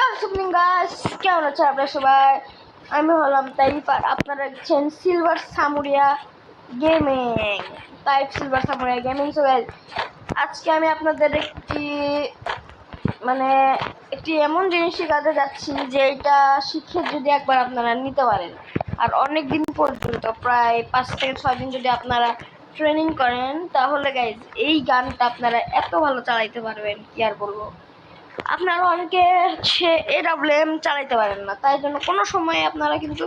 Guys, কেমন আছেন আপনারা সবাই? আমি হলাম তাইফ আর আপনারা দেখছেন Silver Samuria Gaming. Silver Samuria Gaming. So guys, আজকে আমি আপনাদের একটি এমন জিনিস শেখাতে যাচ্ছি যে এটা শিখে যদি একবার আপনারা নিতে পারেন আর অনেক দিন পর্যন্ত প্রায় 5 থেকে 6 দিন যদি আপনারা ট্রেনিং করেন, তাহলে গাইস এই গানটা আপনারা এত ভালো চালাইতে পারবেন কি আর বলবো। আপনারা অনেকে AWM চালাইতে পারেন না, তাই জন্য কোনো সময় আপনারা কিন্তু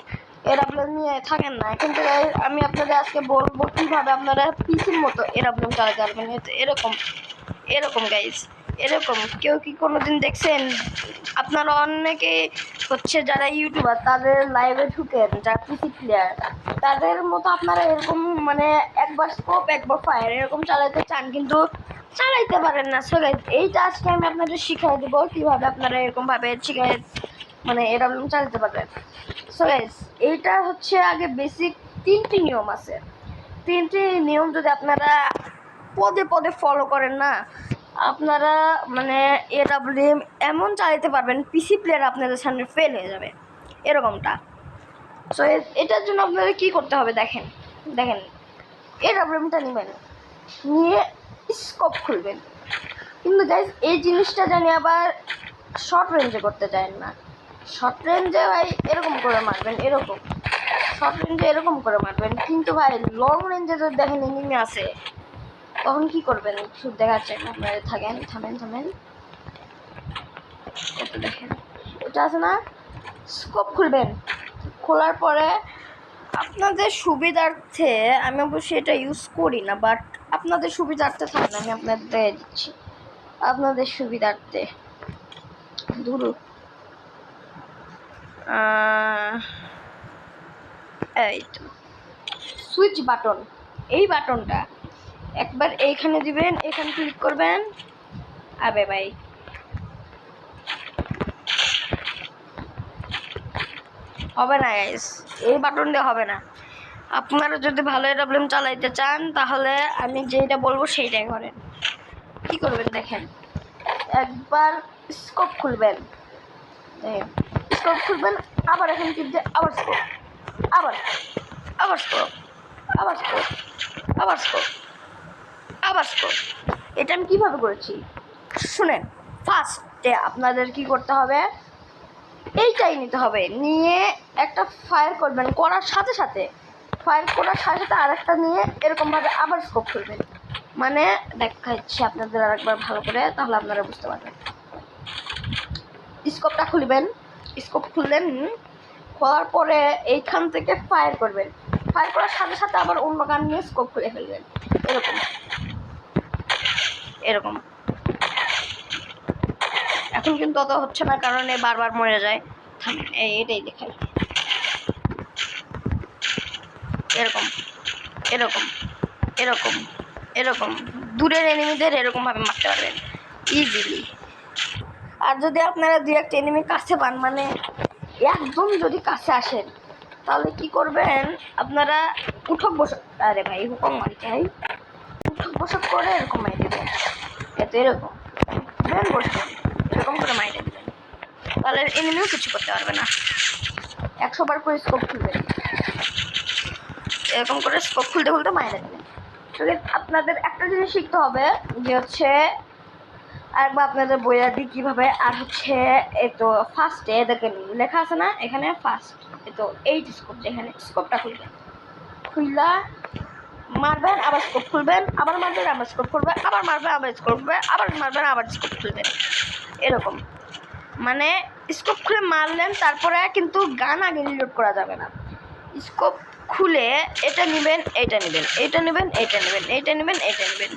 AWM নিয়ে থাকেন না। কিন্তু আমি আপনাদের আজকে বলবো কীভাবে আপনারা পিসির মতো AWM চালাতে পারবেন। এরকম এরকম গাইজ, এরকম কেউ কি কোনোদিন দেখছেন? আপনারা অনেকে যারা ইউটিউবার তাদের লাইভে ঢুকেন, যারা পিসি প্লেয়ার, তাদের মতো আপনারা এরকম একবার স্কোপ একবার ফায়ার এরকম চালাতে চান, কিন্তু চালাইতে পারেন না। সো গাইজ, এইটা আজকে আমি আপনাদের শিখাই দেবো কীভাবে আপনারা এরকমভাবে AWM চালাতে পারবেন। সো গাইজ, এইটা আগে বেসিক 3টি নিয়ম আছে। 3টি নিয়ম যদি আপনারা পদে পদে ফলো করেন না, আপনারা AWM এমন চালাতে পারবেন পিসি প্লেয়ার আপনাদের সামনে ফেল হয়ে যাবে এরকমটা। সো এটার জন্য আপনাদের কি করতে হবে দেখেন AWMটা নেবেন, নিয়ে স্কোপ খুলবেন। কিন্তু গাইজ, এই জিনিসটা জানি আবার শর্ট রেঞ্জে করতে চান না। শর্ট রেঞ্জে ভাই এরকম করে মারবেন, শর্ট রেঞ্জে এরকম করে মারবেন, কিন্তু ভাই লং রেঞ্জে যদি দেখেন এনিমি আছে, তখন কি করবেন শুধু দেখাচ্ছেন আপনারা। থামেন এটা দেখেন, এটা আছে না, স্কোপ খুলবেন। খোলার পরে আপনাদের সুবিধার্থে, আমি অবশ্যই এটা ইউজ করি না, বাট আপনাদের সুবিধার্থে থাকেন, আমি আপনাদের দিয়ে দিচ্ছি আপনাদের সুবিধার্থে। এই তো সুইচ বাটন, এই বাটনটা একবার এইখানে দিবেন, এখানে ক্লিক করবেন। আবে ভাই, হবে না গাইস, এই বাটন দিয়ে হবে না। আপনারা যদি ভালো AWM চালাইতে চান, তাহলে আমি যেটা বলবো সেইটাই করেন। কি করবেন দেখেন, একবার স্কোপ খুলবেন, আবার এখানে ক্লিক দিয়ে আবার স্কোপ, আবার স্কোপ, আবার স্কোপ, আবার স্কোপ, আবার স্কোপ। এটা আমি কীভাবে করেছি শুনেন। ফার্স্টে আপনাদের কি করতে হবে, এইটাই নিতে হবে, নিয়ে একটা ফায়ার করবেন, করার সাথে সাথে আরেকটা নিয়ে এরকমভাবে আবার স্কোপ খুলবেন। দেখাচ্ছি আপনাদের আরেকবার ভালো করে, তাহলে আপনারা বুঝতে পারবেন। স্কোপটা খুলবেন, স্কোপ খুললেন, খোলার পরে এইখান থেকে ফায়ার করবেন, ফায়ার করার সাথে সাথে আবার অন্য গান নিয়ে স্কোপ খুলে ফেলবেন। এরকম এখন কিন্তু অত হচ্ছে না, কারণ বারবার মরে যায়। এটাই দেখাই, এরকম দূরের এনিমিদের এরকমভাবে মারতে পারবেন ইজিলি। আর যদি আপনারা দু একটা এনিমি কাছে পান, একদম যদি কাছে আসেন, তাহলে কি করবেন আপনারা, উঠক বসক, আরে ভাই হুকম মারি চাই, উঠক বসক করে এরকম মারি দেবেন। এরকম বসবেন, এরকম করে মারি দেবেন, তাহলে এনিমিও কিছু করতে পারবে না। 100 বার করে স্কোপ খুলবেন, এরকম করে স্কোপ খুলতে মাইরে দেবেন। আপনাদের একটা জিনিস শিখতে হবে, যে আরেকবার আপনাদের বইয়া দিই কীভাবে। আর এই তো ফার্স্টে দেখেন লেখা আছে না, এখানে ফার্স্ট এই তো 8 স্কোপ, যেখানে স্কোপটা খুললা মারবেন, আবার স্কোপ খুলবেন, আবার মারবেন, আবার স্কোপ খুলবেন, আবার মারবেন, আবার স্কোপ খুলবেন, আবার মারবেন, আবার স্কোপ খুলবেন। এরকম স্কোপ খুলে মারলেন, তারপরে কিন্তু গান আগে রিলোড করা যাবে না। স্কোপ খুলে এটা নেবেন, এইটা নেবেন, এইটা নেবেন, এইটা নেবেন, এইটা নেবেন, এইটা নেবেন।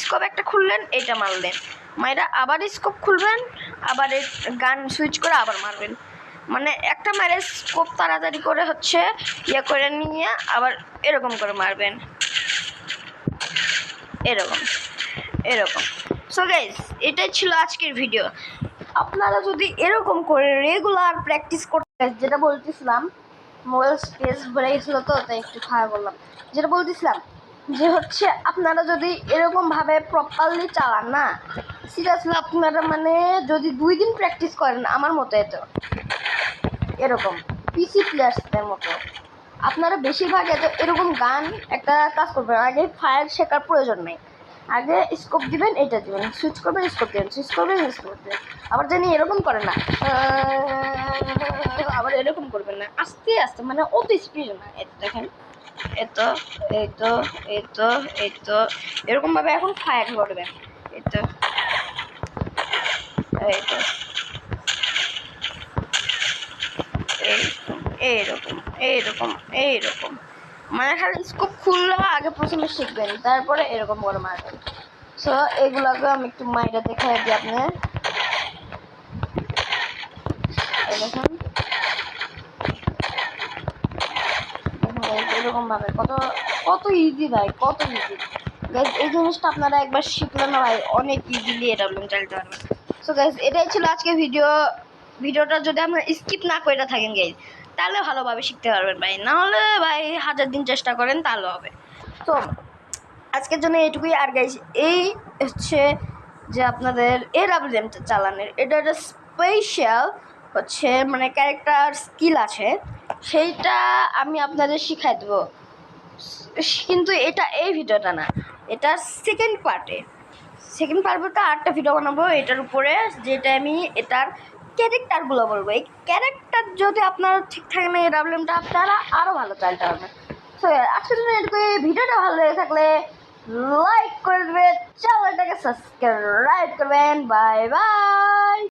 স্কোপ একটা খুললেন, এইটা মারলেন, মাইরা আবার স্কোপ খুলবেন, আবার গান সুইচ করে আবার মারবেন। একটা মারে স্কোপ তাড়াতাড়ি করে ইয়ে করে নিয়ে আবার এরকম করে মারবেন, এরকম। সো গাইস, এটাই ছিল আজকের ভিডিও। আপনারা যদি এরকম করে রেগুলার প্র্যাকটিস করতে, যেটা বলতেছিলাম, মোবাইল স্পেস বেড়ে গেছিলো তো, তাই একটু খারাপ বললাম, যেটা বলতেছিলাম যে হচ্ছে আপনারা যদি এরকমভাবে প্রপারলি চালান না, সিরিয়াসলি আপনারা মানে যদি 2 দিন প্র্যাকটিস করেন আমার মতো এরকম পিসি প্লেয়ার্সদের মতো, আপনারা বেশিরভাগ এরকম গান একটা কাজ করবেন, আগে ফায়ার শেখার প্রয়োজন নেই, আগে স্কোপ দিবেন, এটা দিবেন, সুইচ করবেন, স্কোপ দিবেন, সুইচ করবেন, স্কোপ দিবেন। আবার জানি এরকম করেন না, আবার এরকম করবেন না, আস্তে আস্তে মানে অত স্পিড না। দেখেন এতো এইতো এইতো এইতো এরকমভাবে এখন ফায়ার করবেন, এইতো এইতো এইরকম এইরকম এইরকম, মানে খালি স্কোপ খুললে আগে প্রথমে শিখবেন, তারপরে এরকম করে মারবেন। সো এগুলাকে আমি একটু মাইরা দেখাই দিই আপনি দেখুন, এরকম ভাবে কত কত ইজি ভাই, কত ইজি গাইজ। এই জিনিসটা আপনারা একবার শিখলে না ভাই অনেক ইজিলি এটা চালাতে পারবেন। সো গাইজ এটাই ছিল আজকে ভিডিওটা যদি আপনারা স্কিপ না করে থাকেন গাইজ, তাহলে ভালোভাবে শিখতে পারবেন ভাই, নাহলে ভাই 1000 দিন চেষ্টা করেন তাহলে হবে। তো আজকের জন্য এইটুকুই। আর গাইজ এই হচ্ছে যে আপনাদের AWM চালানোর এটা একটা স্পেশাল হচ্ছে মানে ক্যারেক্টার স্কিল আছে, সেইটা আমি আপনাদের শিখাই দেবো, কিন্তু এটা এই ভিডিওটা না, এটা সেকেন্ড পার্টে আরেকটা ভিডিও বানাবো এটার উপরে, যেটা আমি এটার ক্যারেক্টারগুলো বলবো। এই ক্যারেক্টার যদি আপনারা ঠিক থাকে না AWMটা আপনারা আরও ভালো চালাতে পারবেন। তো আজকের জন্য এটুকু। ভিডিওটা ভালো লেগে থাকলে লাইক করে দেবেন, চ্যানেলটাকে সাবস্ক্রাইব করবেন। Bye bye.